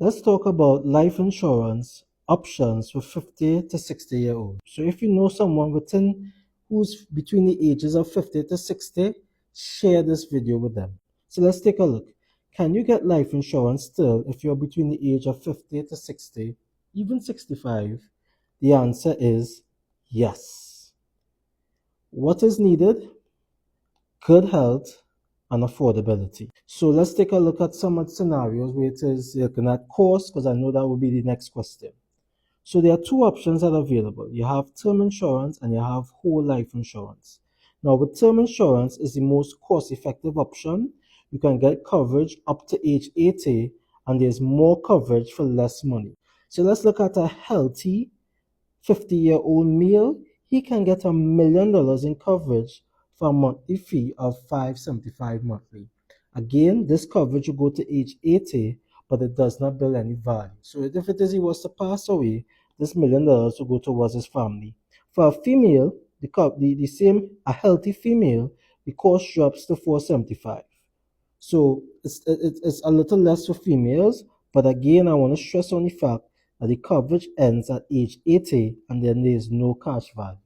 Let's talk about life insurance options for 50 to 60-year-olds. So if you know someone who's between the ages of 50 to 60, share this video with them. So let's take a look. Can you get life insurance still if you're between the age of 50 to 60, even 65? The answer is yes. What is needed? Good health and affordability. So let's take a look at some of the scenarios where it is looking at cost, because I know that will be the next question. So there are two options that are available. You have term insurance and you have whole life insurance. Now, with term insurance is the most cost-effective option. You can get coverage up to age 80, and there's more coverage for less money. So let's look at a healthy 50-year-old male. He can get $1 million in coverage for a monthly fee of $575 monthly. Again, this coverage will go to age 80, but it does not build any value. So if it is he was to pass away, this $1 million will go towards his family. For a female, the same, a healthy female, the cost drops to $475. So it's a little less for females, but again, I want to stress on the fact that the coverage ends at age 80 and then there is no cash value.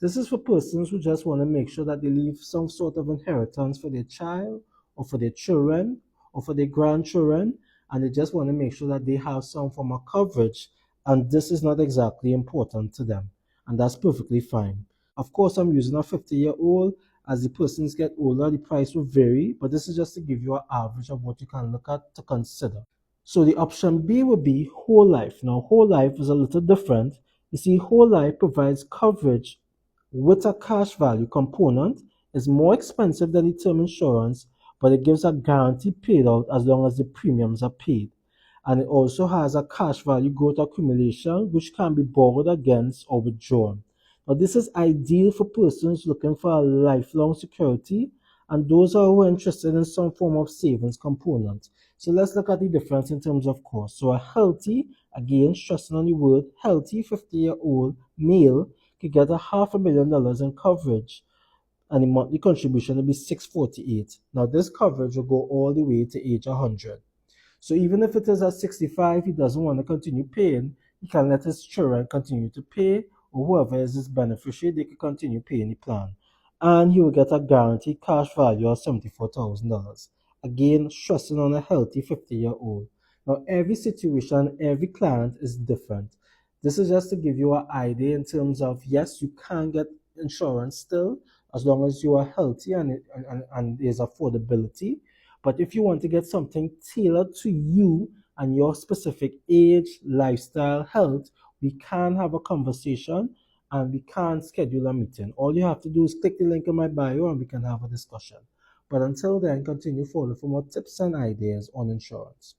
This is for persons who just want to make sure that they leave some sort of inheritance for their child or for their children or for their grandchildren, and they just want to make sure that they have some form of coverage, and this is not exactly important to them, and that's perfectly fine. Of course, I'm using a 50-year-old. As the persons get older, the price will vary, but this is just to give you an average of what you can look at to consider. So the option B would be whole life. Now, whole life is a little different. You see, whole life provides coverage with a cash value component. Is more expensive than the term insurance, but it gives a guarantee paid out as long as the premiums are paid. And it also has a cash value growth accumulation, which can be borrowed against or withdrawn. Now, this is ideal for persons looking for a lifelong security and those who are interested in some form of savings component. So let's look at the difference in terms of cost. So a healthy, again stressing on the word healthy 50-year-old male could get a $500,000 in coverage, and the monthly contribution will be $648. Now this coverage will go all the way to age 100. So even if it is at 65, he doesn't want to continue paying, he can let his children continue to pay, or whoever is his beneficiary, they can continue paying the plan. And he will get a guaranteed cash value of $74,000. Again, stressing on a healthy 50-year-old. Now, every situation, every client is different. This is just to give you an idea in terms of, yes, you can get insurance still, as long as you are healthy and there's affordability. But if you want to get something tailored to you and your specific age, lifestyle, health, we can have a conversation and we can schedule a meeting. All you have to do is click the link in my bio and we can have a discussion. But until then, continue following for more tips and ideas on insurance.